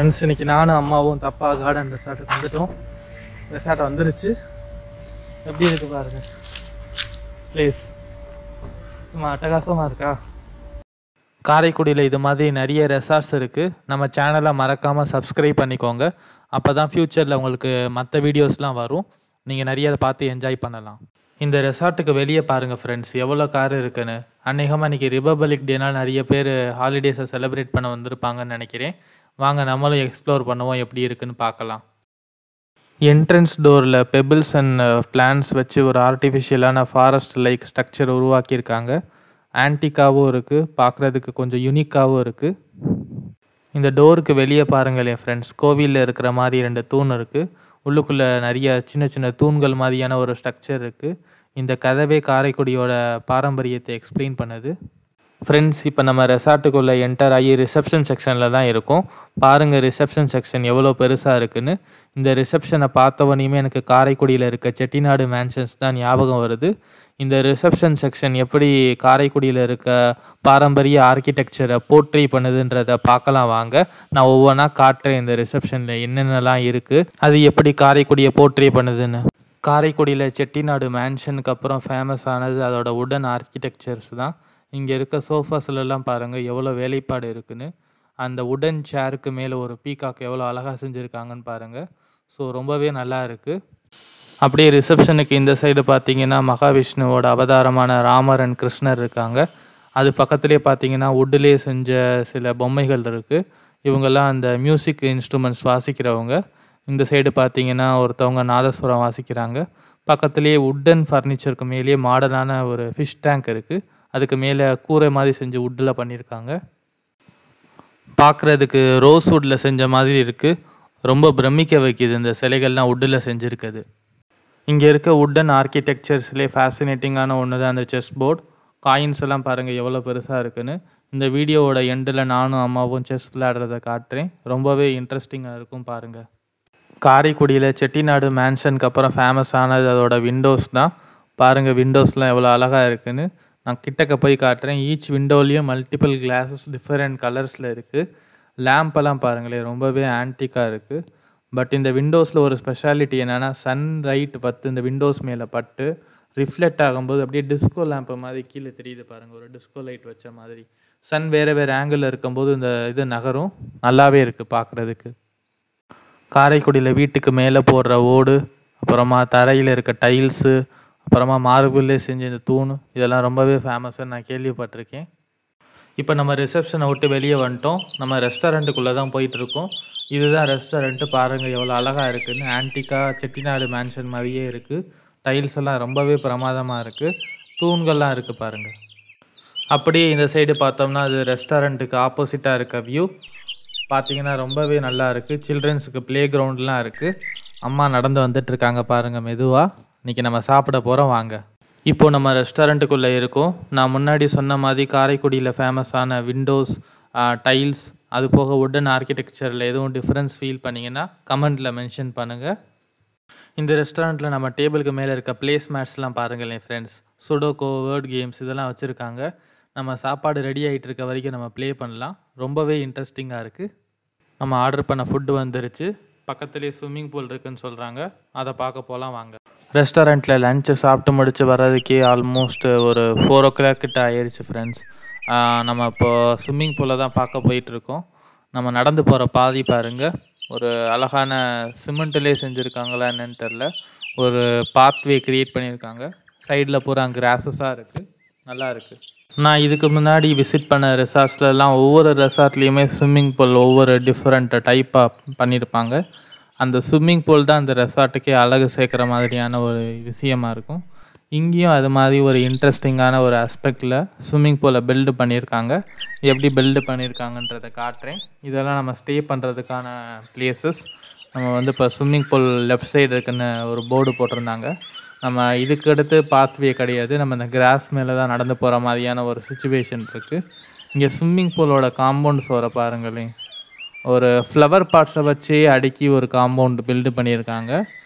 Friends இன்னைக்கு நானும் அம்மாவும் தப்பா கார்டன் ரெசார்ட்டுக்கு வந்துட்டோம். ரெசார்ட் வந்துருச்சு. எப்படி இருக்கு பாருங்க ப்ளேஸ். சும்மா அட்டகாசமாக இருக்கா? காரைக்குடியில் இது மாதிரி நிறைய ரெசார்ட்ஸ் இருக்குது. நம்ம சேனலை மறக்காமல் சப்ஸ்கிரைப் பண்ணிக்கோங்க. அப்போ தான் ஃப்யூச்சரில் உங்களுக்கு மற்ற வீடியோஸ்லாம் வரும். நீங்கள் நிறைய அதை பார்த்து என்ஜாய் பண்ணலாம். இந்த ரெசார்ட்டுக்கு வெளியே பாருங்கள் ஃப்ரெண்ட்ஸ், எவ்வளோ கார் இருக்குன்னு. அநேகமாக இன்றைக்கி ரிபப்ளிக் டேனால் நிறைய பேர் ஹாலிடேஸை செலிப்ரேட் பண்ண வந்திருப்பாங்கன்னு நினைக்கிறேன். வாங்க நம்மளும் எக்ஸ்ப்ளோர் பண்ணுவோம், எப்படி இருக்குன்னு பார்க்கலாம். என்ட்ரன்ஸ் டோரில் பெபிள்ஸ் அண்ட் பிளான்ஸ் வச்சு ஒரு ஆர்டிஃபிஷியலான ஃபாரஸ்ட் லைக் ஸ்ட்ரக்சர் உருவாக்கியிருக்காங்க. ஆன்டிக்காவும் இருக்குது, பார்க்குறதுக்கு கொஞ்சம் யூனிக்காகவும் இருக்குது. இந்த டோருக்கு வெளியே பாருங்களேன் ஃப்ரெண்ட்ஸ், கோவிலில் இருக்கிற மாதிரி 2 தூண் இருக்குது. உள்ளுக்குள்ளே நிறைய சின்ன சின்ன தூண்கள் மாதிரியான ஒரு ஸ்ட்ரக்சர் இருக்குது. இந்த கதவே காரைக்குடியோட பாரம்பரியத்தை எக்ஸ்பிளைன் பண்ணுது. ஃப்ரெண்ட்ஸ், இப்போ நம்ம ரெசார்ட்டுக்குள்ளே என்டர் ஆகி ரிசப்ஷன் செக்ஷனில் தான் இருக்கும். பாருங்கள் ரிசப்ஷன் செக்ஷன் எவ்வளோ பெருசாக இருக்குன்னு. இந்த ரிசப்ஷனை பார்த்தவனையுமே எனக்கு காரைக்குடியில் இருக்க செட்டிநாடு மேன்ஷன்ஸ் தான் ஞாபகம் வருது. இந்த ரிசப்ஷன் செக்ஷன் எப்படி காரைக்குடியில் இருக்க பாரம்பரிய ஆர்கிடெக்சரை போர்ட்ரே பண்ணுதுன்றதை பார்க்கலாம் வாங்க. நான் ஒவ்வொன்றா காட்டுறேன் இந்த ரிசப்ஷனில் என்னென்னலாம் இருக்குது, அது எப்படி காரைக்குடியை போர்ட்ரே பண்ணுதுன்னு. காரைக்குடியில் செட்டிநாடு மேன்ஷனுக்கு அப்புறம் ஃபேமஸ் ஆனது அதோட உடன் ஆர்கிடெக்சர்ஸ் தான். இங்கே இருக்க சோஃபாஸ்லாம் பாருங்கள் எவ்வளோ வேலைப்பாடு இருக்குன்னு. அந்த உடன் சேருக்கு மேலே ஒரு பீகாக் எவ்வளோ அழகாக செஞ்சுருக்காங்கன்னு பாருங்கள். ஸோ ரொம்பவே நல்லா இருக்குது. அப்படியே ரிசப்ஷனுக்கு இந்த சைடு பார்த்தீங்கன்னா மகாவிஷ்ணுவோட அவதாரமான ராமர் அண்ட் கிருஷ்ணர் இருக்காங்க. அது பக்கத்துலேயே பார்த்தீங்கன்னா வுட்லேயே செஞ்ச சில பொம்மைகள் இருக்குது. இவங்கெல்லாம் அந்த மியூசிக் இன்ஸ்ட்ருமெண்ட்ஸ் வாசிக்கிறவங்க. இந்த சைடு பார்த்தீங்கன்னா ஒருத்தவங்க நாதஸ்வரம் வாசிக்கிறாங்க. பக்கத்துலேயே வுட்டன் ஃபர்னிச்சருக்கு மேலேயே மாடர்னான ஒரு ஃபிஷ் டேங்க் இருக்குது. அதுக்கு மேலே கூரை மாதிரி செஞ்சு வுட்டில் பண்ணியிருக்காங்க. பார்க்குறதுக்கு ரோஸ் வுட்டில் செஞ்ச மாதிரி இருக்குது. ரொம்ப பிரமிக்க வைக்கிது இந்த சிலைகள்லாம் வுட்டில் செஞ்சுருக்குது. இங்கே இருக்க வுட்டன் ஆர்கிடெக்சர்ஸ்லேயே ஃபேசினேட்டிங்கான ஒன்று தான் அந்த செஸ் போர்டு. காயின்ஸ் எல்லாம் பாருங்கள் எவ்வளோ பெருசாக இருக்குன்னு. இந்த வீடியோவோட எண்டில் நானும் அம்மாவும் செஸ் விளையாடுறதை காட்டுறேன். ரொம்பவே இன்ட்ரெஸ்டிங்காக இருக்கும் பாருங்கள். காரைக்குடியில் செட்டிநாடு மேன்ஷனுக்கு அப்புறம் ஃபேமஸ் ஆனது அதோட விண்டோஸ் தான். பாருங்கள் விண்டோஸ்லாம் எவ்வளோ அழகாக இருக்குன்னு. நான் கிட்டக்க போய் காட்டுறேன். ஈச் விண்டோலேயும் மல்டிபிள் கிளாஸஸ் டிஃப்ரெண்ட் கலர்ஸில் இருக்குது. லேம்பெல்லாம் பாருங்களேன் ரொம்பவே ஆன்டிக்காக இருக்குது. பட் இந்த விண்டோஸில் ஒரு ஸ்பெஷாலிட்டி என்னென்னா, சன் ரைட் பத்து இந்த விண்டோஸ் மேலே பட்டு ரிஃப்ளெக்ட் ஆகும்போது அப்படியே டிஸ்கோ லேம்பு மாதிரி கீழே தெரியுது பாருங்கள். ஒரு டிஸ்கோ லைட் வச்ச மாதிரி சன் வேறு வேறு ஆங்கிளில் இருக்கும்போது இந்த இது நகரும். நல்லாவே இருக்குது பார்க்குறதுக்கு. காரைக்குடியில் வீட்டுக்கு மேலே போடுற ஓடு, அப்புறமா தரையில் இருக்க டைல்ஸு, அப்புறமா மார்பிள்லே செஞ்ச இந்த தூண், இதெல்லாம் ரொம்பவே ஃபேமஸ்ன்னு நான் கேள்விப்பட்டிருக்கேன். இப்போ நம்ம ரிசப்ஷனை விட்டு வெளியே வந்துட்டோம். நம்ம ரெஸ்டாரண்ட்டுக்குள்ளே தான் போயிட்டுருக்கோம். இதுதான் ரெஸ்டாரண்ட்டு. பாருங்கள் எவ்வளோ அழகாக இருக்குதுன்னு. ஆன்டிக்காக செட்டிநாடு மேன்ஷன் மாதிரியே இருக்குது. டைல்ஸ் எல்லாம் ரொம்பவே பிரமாதமாக இருக்குது. தூண்கள்லாம் இருக்குது பாருங்கள். அப்படியே இந்த சைடு பார்த்தோம்னா அது ரெஸ்டாரண்ட்டுக்கு ஆப்போசிட்டாக இருக்க வியூ பார்த்தீங்கன்னா ரொம்பவே நல்லா இருக்குது. சில்ட்ரன்ஸுக்கு ப்ளே கிரவுண்ட்லாம் இருக்குது. அம்மா நடந்து வந்துட்டுருக்காங்க பாருங்கள் மெதுவாக. இன்றைக்கி நம்ம சாப்பிட போகிறோம் வாங்க. இப்போது நம்ம ரெஸ்டாரண்ட்டுக்குள்ளே இருக்கோம். நான் முன்னாடி சொன்ன மாதிரி காரைக்குடியில் ஃபேமஸான விண்டோஸ், டைல்ஸ், அது போக வுட்டன் ஆர்கிடெக்சரில் எதுவும் டிஃப்ரென்ஸ் ஃபீல் பண்ணிங்கன்னா கமெண்ட்டில் மென்ஷன் பண்ணுங்கள். இந்த ரெஸ்டாரண்ட்டில் நம்ம டேபிளுக்கு மேலே இருக்க பிளேஸ் மேட்ஸ்லாம் பாருங்களேன் ஃப்ரெண்ட்ஸ். சுடோக்கோ, வேர்ட் கேம்ஸ் இதெல்லாம் வச்சுருக்காங்க. நம்ம சாப்பாடு ரெடி ஆகிட்டு இருக்க வரைக்கும் நம்ம ப்ளே பண்ணலாம். ரொம்பவே இன்ட்ரெஸ்டிங்காக இருக்குது. நம்ம ஆர்டர் பண்ண ஃபுட்டு வந்துருச்சு. பக்கத்துலேயே ஸ்விம்மிங் பூல் இருக்குதுன்னு சொல்கிறாங்க. அதை பார்க்க போகலாம் வாங்க. ரெஸ்டாரண்ட்டில் லஞ்சு சாப்பிட்டு முடிச்சு வர்றதுக்கே ஆல்மோஸ்ட் ஒரு 4 o'clock கிட்ட ஆயிடுச்சு ஃப்ரெண்ட்ஸ். நம்ம இப்போது ஸ்விம்மிங் பூலை தான் பார்க்க போயிட்டுருக்கோம். நம்ம நடந்து போகிற பாதி பாருங்கள். ஒரு அழகான சிமெண்ட்லேயே செஞ்சுருக்காங்களா என்னன்னு தெரில. ஒரு பாத்வே க்ரியேட் பண்ணியிருக்காங்க. சைடில் பூரா கிராஸஸாக இருக்குது. நல்லா இருக்குது. நான் இதுக்கு முன்னாடி விசிட் பண்ண ரெசார்ட்ஸ்லாம் ஒவ்வொரு ரெசார்ட்லேயுமே ஸ்விம்மிங் பூல் ஒவ்வொரு டிஃப்ரெண்ட் டைப்பாக பண்ணியிருப்பாங்க. அந்த ஸ்விம்மிங் பூல் தான் அந்த ரெசார்ட்டுக்கே அழகு சேர்க்குற மாதிரியான ஒரு விஷயமா இருக்கும். இங்கேயும் அது மாதிரி ஒரு இன்ட்ரெஸ்டிங்கான ஒரு ஆஸ்பெக்டில் ஸ்விம்மிங் பூலை பில்டு பண்ணியிருக்காங்க. எப்படி பில்டு பண்ணியிருக்காங்கன்றதை காட்டுறேன். இதெல்லாம் நம்ம ஸ்டே பண்ணுறதுக்கான பிளேசஸ். நம்ம இப்போ ஸ்விம்மிங் பூல் லெஃப்ட் சைடு இருக்குன்னு ஒரு போர்டு போட்டிருந்தாங்க. நம்ம இதுக்கு அடுத்து பாத்வே கிடையாது. நம்ம இந்த கிராஸ் மேலே தான் நடந்து போகிற மாதிரியான ஒரு சுச்சுவேஷன் இருக்குது. இங்கே ஸ்விம்மிங் பூலோட காம்பவுண்ட் சுவரை பாருங்களேன். ஒரு ஃப்ளவர் பாட்ஸை வச்சே அடுக்கி ஒரு காம்பவுண்ட் பில்டு பண்ணியிருக்காங்க.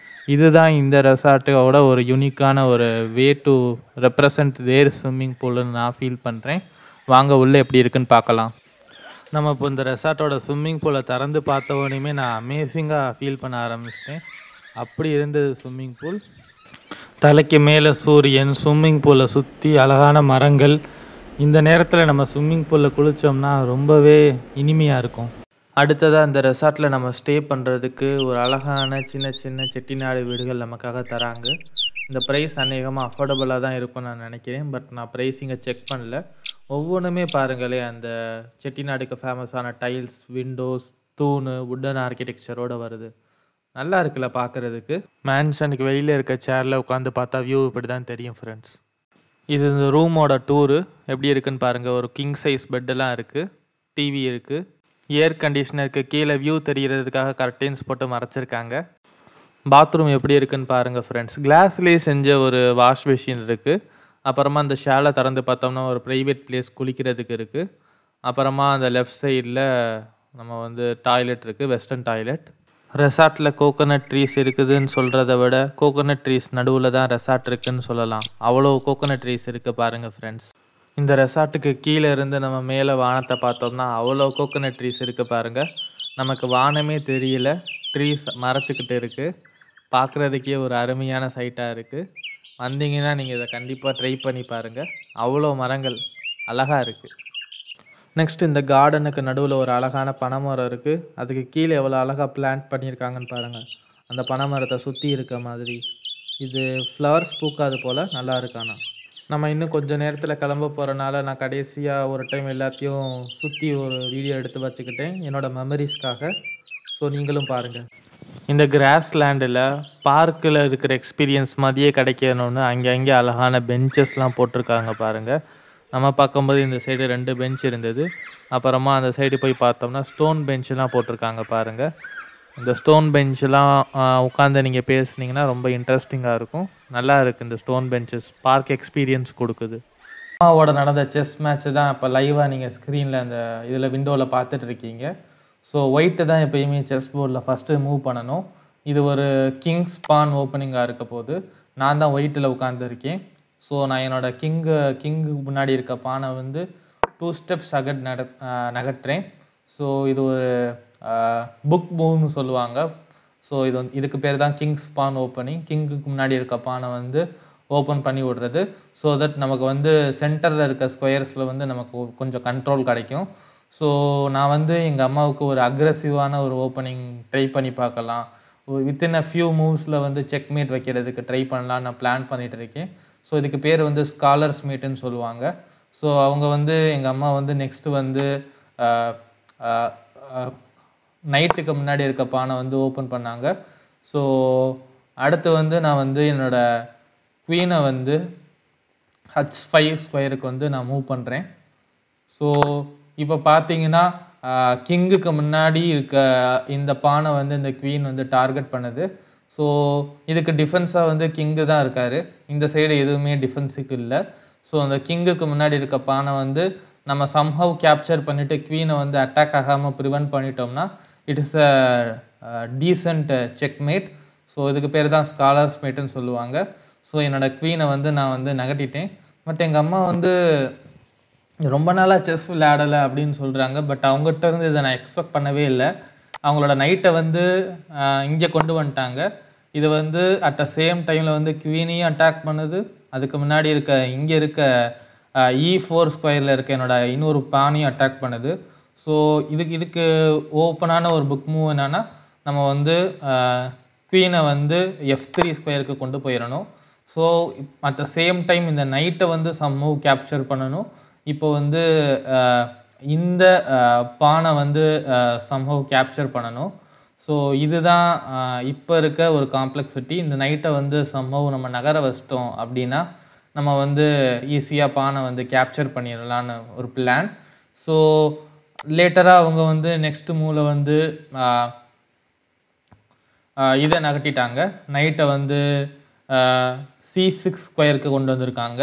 இதுதான் இந்த ரெசார்ட்டோட ஒரு யூனிக்கான ஒரு way to represent their swimming பூல்னு நான் ஃபீல் பண்ணுறேன். வாங்க உள்ளே எப்படி இருக்குன்னு பார்க்கலாம். நம்ம இப்போ இந்த ரெசார்ட்டோட ஸ்விம்மிங் பூலை திறந்து பார்த்த உடனேயுமே நான் அமேசிங்காக ஃபீல் பண்ண ஆரம்பிச்சிட்டேன். அப்படி இருந்தது ஸ்விம்மிங் பூல். தலைக்கு மேலே சூரியன், ஸ்விம்மிங் பூலை சுற்றி அழகான மரங்கள். இந்த நேரத்தில் நம்ம ஸ்விம்மிங் பூலில் குளித்தோம்னா ரொம்பவே இனிமையாக இருக்கும். அடுத்ததாக இந்த ரெசார்ட்டில் நம்ம ஸ்டே பண்ணுறதுக்கு ஒரு அழகான சின்ன சின்ன செட்டிநாடு வீடுகள் நமக்காக தராங்க. இந்த ப்ரைஸ் அநேகமாக அஃபோர்டபுளாக தான் இருக்கும்னு நான் நினைக்கிறேன். பட் நான் ப்ரைஸிங்கை செக் பண்ணல. ஒவ்வொன்றுமே பாருங்களேன், அந்த செட்டிநாடுக்கு ஃபேமஸான டைல்ஸ், விண்டோஸ், தூணு, வுட்டன் ஆர்கிடெக்சரோடு வருது. நல்லா இருக்குல்ல பார்க்குறதுக்கு. மேன்ஷனுக்கு வெளியில் இருக்க சேரில் உட்காந்து பார்த்தா வியூ இப்படி தான் தெரியும் ஃப்ரெண்ட்ஸ். இது இந்த ரூமோட டூரு எப்படி இருக்குன்னு பாருங்கள். ஒரு கிங் சைஸ் பெட்டெல்லாம் இருக்குது, டிவி இருக்குது, ஏர் கண்டிஷனருக்கு கீழே வியூ தெரிகிறதுக்காக கர்டைன்ஸ் போட்டு மறைச்சிருக்காங்க. பாத்ரூம் எப்படி இருக்குன்னு பாருங்கள் ஃப்ரெண்ட்ஸ். கிளாஸ்லேயே செஞ்ச ஒரு வாஷ் மிஷின் இருக்குது. அப்புறமா அந்த ஷாலை திறந்து பார்த்தோம்னா ஒரு ப்ரைவேட் பிளேஸ் குளிக்கிறதுக்கு இருக்குது. அப்புறமா அந்த லெஃப்ட் சைடில் நம்ம வந்து டாய்லெட் இருக்குது, வெஸ்டர்ன் டாய்லெட். ரெசார்ட்டில் கோகோனட் ட்ரீஸ் இருக்குதுன்னு சொல்கிறத விட கோகோனட் ட்ரீஸ் நடுவில் தான் ரெசார்ட் இருக்குதுன்னு சொல்லலாம். அவ்வளோ கோகோனட் ட்ரீஸ் இருக்குது பாருங்கள் ஃப்ரெண்ட்ஸ். இந்த ரெசார்ட்டுக்கு கீழே இருந்து நம்ம மேலே வானத்தை பார்த்தோம்னா அவ்வளோ கோகோனட் ட்ரீஸ் இருக்குது பாருங்கள். நமக்கு வானமே தெரியல, ட்ரீஸ் மறைச்சிக்கிட்டு இருக்குது. பார்க்குறதுக்கே ஒரு அருமையான சைட்டாக இருக்குது. வந்தீங்கன்னா நீங்கள் இதை கண்டிப்பாக ட்ரை பண்ணி பாருங்கள். அவ்வளோ மரங்கள் அழகாக இருக்குது. நெக்ஸ்ட் இந்த கார்டனுக்கு நடுவில் ஒரு அழகான பனைமரம் இருக்குது. அதுக்கு கீழே எவ்வளோ அழகாக பிளான்ட் பண்ணியிருக்காங்கன்னு பாருங்கள். அந்த பனைமரத்தை சுற்றி இருக்க மாதிரி இது ஃப்ளவர்ஸ் பூக்காது போல் நல்லா இருக்கானா. நம்ம இன்னும் கொஞ்சம் நேரத்தில் கிளம்ப போகிறனால நான் கடைசியாக ஒரு டைம் எல்லாத்தையும் சுற்றி ஒரு வீடியோ எடுத்து வச்சுக்கிட்டேன் என்னோடய மெமரிஸ்க்காக. ஸோ நீங்களும் பாருங்கள். இந்த கிராஸ் லேண்டில் பார்க்கில் இருக்கிற எக்ஸ்பீரியன்ஸ் மாதிரியே கிடைக்கணும்னு அங்கே அழகான பெஞ்சஸ்லாம் போட்டிருக்காங்க பாருங்கள். நம்ம பார்க்கும்போது இந்த சைடு 2 பெஞ்ச் இருந்தது. அப்புறமா அந்த சைடு போய் பார்த்தோம்னா ஸ்டோன் பெஞ்செலாம் போட்டிருக்காங்க பாருங்கள். இந்த ஸ்டோன் பெஞ்செலாம் உட்காந்து நீங்கள் பேசுனீங்கன்னா ரொம்ப இன்ட்ரெஸ்டிங்காக இருக்கும். நல்லா இருக்குது. இந்த ஸ்டோன் பெஞ்சஸ் பார்க் எக்ஸ்பீரியன்ஸ் கொடுக்குது. அம்மாவோட நடந்த செஸ் மேட்ச்சு தான் இப்போ லைவாக நீங்கள் ஸ்க்ரீனில் அந்த இதில் விண்டோவில் பார்த்துட்டு இருக்கீங்க. ஸோ ஒயிட்டு தான் எப்போயுமே செஸ் போர்டில் ஃபஸ்ட்டு மூவ் பண்ணணும். இது ஒரு கிங்ஸ் பான் ஓப்பனிங்காக இருக்க போது நான் தான் ஒயிட்டில் உட்காந்துருக்கேன். ஸோ நான் என்னோடய கிங்குக்கு முன்னாடி இருக்க பானை வந்து 2 ஸ்டெப்ஸ் நகட்டுறேன். ஸோ இது ஒரு புக் மூவ்னு சொல்லுவாங்க. ஸோ இதுக்கு பேர் தான் கிங்ஸ் பான் ஓப்பனிங். கிங்குக்கு முன்னாடி இருக்க பானை வந்து ஓப்பன் பண்ணி விடுறது. ஸோ தட் நமக்கு வந்து சென்டரில் இருக்க ஸ்கொயர்ஸில் வந்து நமக்கு கொஞ்சம் கண்ட்ரோல் கிடைக்கும். ஸோ நான் வந்து எங்கள் அம்மாவுக்கு ஒரு அக்ரெசிவான ஒரு ஓப்பனிங் ட்ரை பண்ணி பார்க்கலாம், வித்தின் அ ஃபியூ மூவ்ஸில் வந்து செக்மேட் வைக்கிறதுக்கு ட்ரை பண்ணலான்னு நான் பிளான் பண்ணிகிட்டு இருக்கேன். ஸோ இதுக்கு பேர் வந்து ஸ்காலர்ஸ் மீட்டுன்னு சொல்லுவாங்க. ஸோ அவங்க வந்து எங்கள் அம்மா வந்து நெக்ஸ்ட்டு வந்து நைட்டுக்கு முன்னாடி இருக்க பானை வந்து ஓப்பன் பண்ணாங்க. ஸோ அடுத்து வந்து நான் வந்து என்னோடய குவீனை வந்து H5 ஸ்கொயருக்கு வந்து நான் மூவ் பண்ணுறேன். ஸோ இப்போ பார்த்தீங்கன்னா கிங்குக்கு முன்னாடி இருக்க இந்த பானை வந்து இந்த குவீன் வந்து டார்கெட் பண்ணுது. ஸோ இதுக்கு டிஃபென்ஸாக வந்து கிங்கு தான் இருக்கார். இந்த சைடு எதுவுமே டிஃபென்ஸுக்கு இல்லை. ஸோ அந்த கிங்குக்கு முன்னாடி இருக்க பானை வந்து நம்ம சம்ஹவ் கேப்சர் பண்ணிவிட்டு குவீனை வந்து அட்டாக் ஆகாமல் ப்ரிவென்ட் பண்ணிட்டோம்னா it is a decent checkmate. So இதுக்கு பேர் தான் ஸ்காலர்ஸ் மேட்டுன்னு சொல்லுவாங்க. ஸோ என்னோடய குவீனை வந்து நான் வந்து நகட்டிட்டேன். பட் எங்கள் அம்மா வந்து ரொம்ப நாளாக செஸ் விளையாடலை அப்படின்னு சொல்கிறாங்க. பட் அவங்ககிட்ட இருந்து இதை நான் எக்ஸ்பெக்ட் பண்ணவே இல்லை. அவங்களோட நைட்டை வந்து இங்கே கொண்டு வந்துட்டாங்க. இது வந்து அட் த சேம் டைமில் வந்து குவீனையும் அட்டாக் பண்ணுது. அதுக்கு முன்னாடி இருக்க இங்கே இருக்க E4 ஸ்கொயரில் இருக்க என்னோடய இன்னொரு பானையும் அட்டாக் பண்ணுது. ஸோ இதுக்கு ஓப்பனான ஒரு புக் மூவ் என்னென்னா நம்ம வந்து குவீனை வந்து F3 ஸ்கொயருக்கு கொண்டு போயிடணும். So at the same time இந்த நைட்டை வந்து சம் மூவ் கேப்சர் பண்ணணும். இப்போ வந்து இந்த பானை வந்து சம்ஹவ் கேப்சர் பண்ணணும். ஸோ இதுதான் இப்போ இருக்க ஒரு காம்ப்ளெக்சிட்டி. இந்த நைட்டை வந்து சம்ஹவ் நம்ம நகர வச்சிட்டோம் அப்படின்னா நம்ம வந்து ஈஸியாக பானை வந்து கேப்சர் பண்ணிடலான்னு ஒரு பிளான். ஸோ லேட்டராக அவங்க வந்து நெக்ஸ்ட் மூவில் வந்து இதை நகட்டிட்டாங்க. நைட்டை வந்து C6 ஸ்கொயருக்கு கொண்டு வந்திருக்காங்க.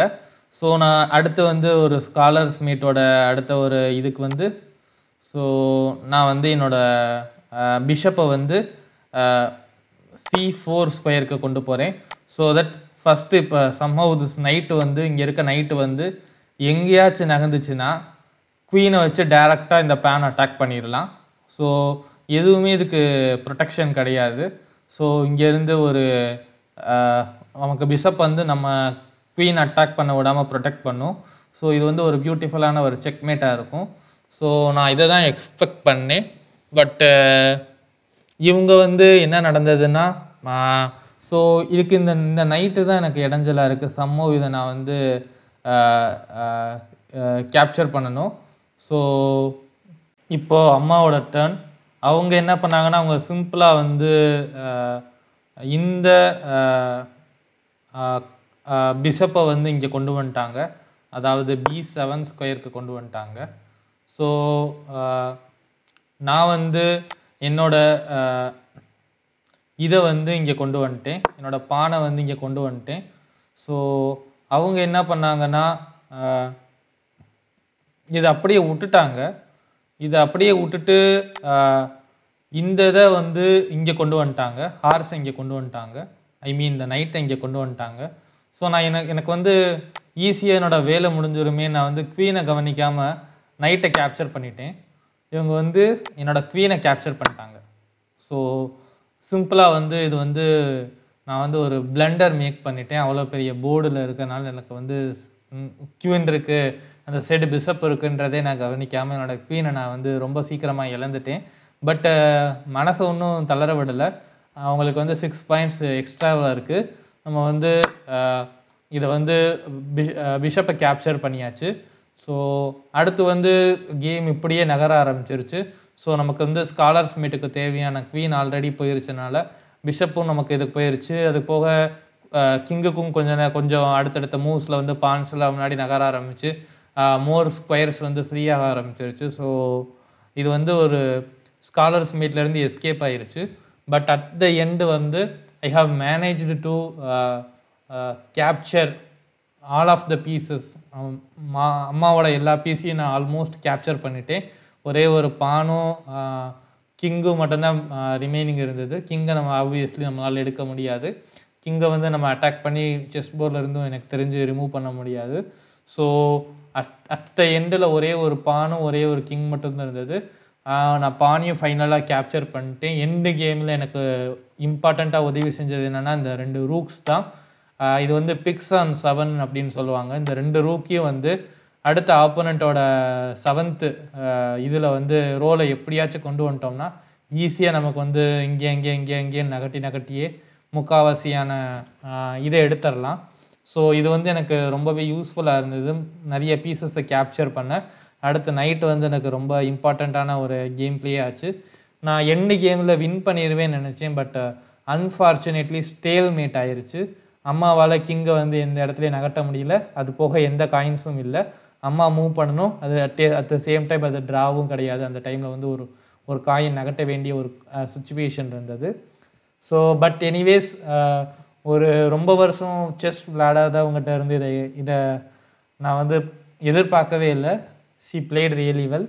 ஸோ நான் அடுத்து வந்து ஒரு ஸ்காலர்ஸ் மீட்டோட அடுத்த ஒரு இதுக்கு வந்து ஸோ நான் வந்து என்னோடய பிஷப்பை வந்து C4 ஸ்கொயருக்கு கொண்டு போகிறேன். ஸோ தட் ஃபஸ்ட்டு இப்போ சம்ஹவ் திஸ் நைட்டு வந்து இங்கே இருக்க நைட்டு வந்து எங்கேயாச்சும் நகர்ந்துச்சுன்னா குவீனை வச்சு டைரெக்டாக இந்த பேன் அட்டாக் பண்ணிடலாம். ஸோ எதுவுமே இதுக்கு ப்ரொடெக்ஷன் கிடையாது. ஸோ இங்கேருந்து ஒரு நமக்கு பிஷப் வந்து நம்ம குவீன் அட்டாக் பண்ண விடாமல் ப்ரொடெக்ட் பண்ணும். ஸோ இது வந்து ஒரு பியூட்டிஃபுல்லான ஒரு செக்மேட்டாக இருக்கும். ஸோ நான் இதை தான் எக்ஸ்பெக்ட் பண்ணேன். பட்டு இவங்க வந்து என்ன நடந்ததுன்னா, ஸோ இதுக்கு இந்த நைட்டு தான் எனக்கு இடைஞ்சலாக இருக்குது. சம்மோ இதை நான் வந்து கேப்சர் பண்ணணும். ஸோ இப்போது அம்மாவோட டர்ன். அவங்க என்ன பண்ணாங்கன்னா, அவங்க சிம்பிளாக வந்து இந்த பிஷப்பை வந்து இங்கே கொண்டு வந்துட்டாங்க. அதாவது B7 ஸ்கொயருக்கு கொண்டு வந்துட்டாங்க. ஸோ நான் வந்து என்னோட இதை வந்து இங்கே கொண்டு வந்துட்டேன். என்னோட பானை வந்து இங்கே கொண்டு வந்துட்டேன். ஸோ அவங்க என்ன பண்ணாங்கன்னா, இதை அப்படியே விட்டுட்டாங்க. இதை அப்படியே விட்டுட்டு இந்த இதை வந்து இங்கே கொண்டு வந்துட்டாங்க. ஹார்ஸை இங்கே கொண்டு வந்துட்டாங்க. ஐ மீன் இந்த நைட்டை இங்கே கொண்டு வந்துட்டாங்க. ஸோ நான் எனக்கு வந்து ஈஸியாக என்னோடய வேலை முடிஞ்சிருமே. நான் வந்து குவீனை கவனிக்காமல் நைட்டை கேப்சர் பண்ணிட்டேன். இவங்க வந்து என்னோடய குவீனை கேப்சர் பண்ணிட்டாங்க. ஸோ சிம்பிளாக வந்து இது வந்து நான் வந்து ஒரு பிளண்டர் மேக் பண்ணிட்டேன். அவ்வளோ பெரிய போர்டில் இருக்கிறனால எனக்கு வந்து குவீன் இருக்குது, அந்த சைடு பிஷப் இருக்குன்றதே நான் கவனிக்காமல் என்னோடய குவீனை நான் வந்து ரொம்ப சீக்கிரமாக இழந்துட்டேன். பட் மனசை ஒன்றும் தளர விடலை. அவங்களுக்கு வந்து 6 பாயிண்ட்ஸ் எக்ஸ்ட்ராவாக இருக்குது. நம்ம வந்து இதை வந்து பிஷப்பை கேப்சர் பண்ணியாச்சு. ஸோ அடுத்து வந்து கேம் இப்படியே நகர ஆரம்பிச்சிருச்சு. ஸோ நமக்கு வந்து ஸ்காலர்ஸ் மீட்டுக்கு தேவையான குவீன் ஆல்ரெடி போயிருச்சுனால பிஷப்பும் நமக்கு இதுக்கு போயிருச்சு. அது போக கிங்குக்கும் கொஞ்சம் அடுத்தடுத்த மூவ்ஸில் வந்து பான்ஸில் முன்னாடி நகர ஆரம்பிச்சு மோர் ஸ்கொயர்ஸ் வந்து ஃப்ரீயாக ஆரம்பிச்சிருச்சு. ஸோ இது வந்து ஒரு ஸ்காலர்ஸ் மீட்லேருந்து எஸ்கேப் ஆயிருச்சு. பட் அட் த எண்டு வந்து I have managed to capture all of the pieces. அம்மாவோட எல்லா பீஸையும் நான் ஆல்மோஸ்ட் கேப்சர் பண்ணிட்டேன். ஒரே ஒரு பானும் கிங்கும் மட்டும்தான் ரிமைனிங் இருந்தது. கிங்கை நம்ம ஆப்வியஸ்லி நம்மளால் எடுக்க முடியாது. கிங்கை வந்து நம்ம அட்டாக் பண்ணி செஸ் போர்டில் இருந்தும் எனக்கு தெரிஞ்சு ரிமூவ் பண்ண முடியாது. ஸோ அட் த எண்டில் ஒரே ஒரு பானும் ஒரே ஒரு கிங் மட்டும்தான் இருந்தது. நான் பானியும் ஃபைனலாக கேப்சர் பண்ணிட்டேன். எண்டு கேமில் எனக்கு இம்பார்ட்டண்ட்டாக உதவி செஞ்சது என்னென்னா இந்த 2 ரூக்ஸ் தான். இது வந்து பிக்ஸ் ஆன் 7 அப்படின்னு சொல்லுவாங்க. இந்த 2 ரூக்கையும் வந்து அடுத்த ஆப்போனண்ட்டோட 7th இதில் வந்து ரோலை எப்படியாச்சும் கொண்டு வந்துட்டோம்னா ஈஸியாக நமக்கு வந்து இங்கே நகட்டியே முக்கால்வாசியான இதை எடுத்துடலாம். ஸோ இது வந்து எனக்கு ரொம்பவே யூஸ்ஃபுல்லாக இருந்தது. நிறைய பீசஸை கேப்சர் பண்ண. அடுத்த நைட்டு வந்து எனக்கு ரொம்ப இம்பார்ட்டண்ட்டான ஒரு கேம் பிளே ஆச்சு. நான் எண்டு கேமில் வின் பண்ணிடுவேன்னு நினச்சேன். பட் அன்ஃபார்ச்சுனேட்லி ஸ்டேல் மேட் ஆயிடுச்சு. அம்மாவால் கிங்கை வந்து எந்த இடத்துலையும் நகட்ட முடியல. அது போக எந்த காயின்ஸும் இல்லை. அம்மா மூவ் பண்ணணும். அது அட் த சேம் டைம் அது ட்ராவும் கிடையாது. அந்த டைமில் வந்து ஒரு காயின் நகட்ட வேண்டிய ஒரு சுச்சுவேஷன் இருந்தது. ஸோ பட் எனிவேஸ் ஒரு ரொம்ப வருஷம் செஸ் விளையாடாதவங்ககிட்ட இருந்து இதை நான் வந்து எதிர்பார்க்கவே இல்லை. She played really well.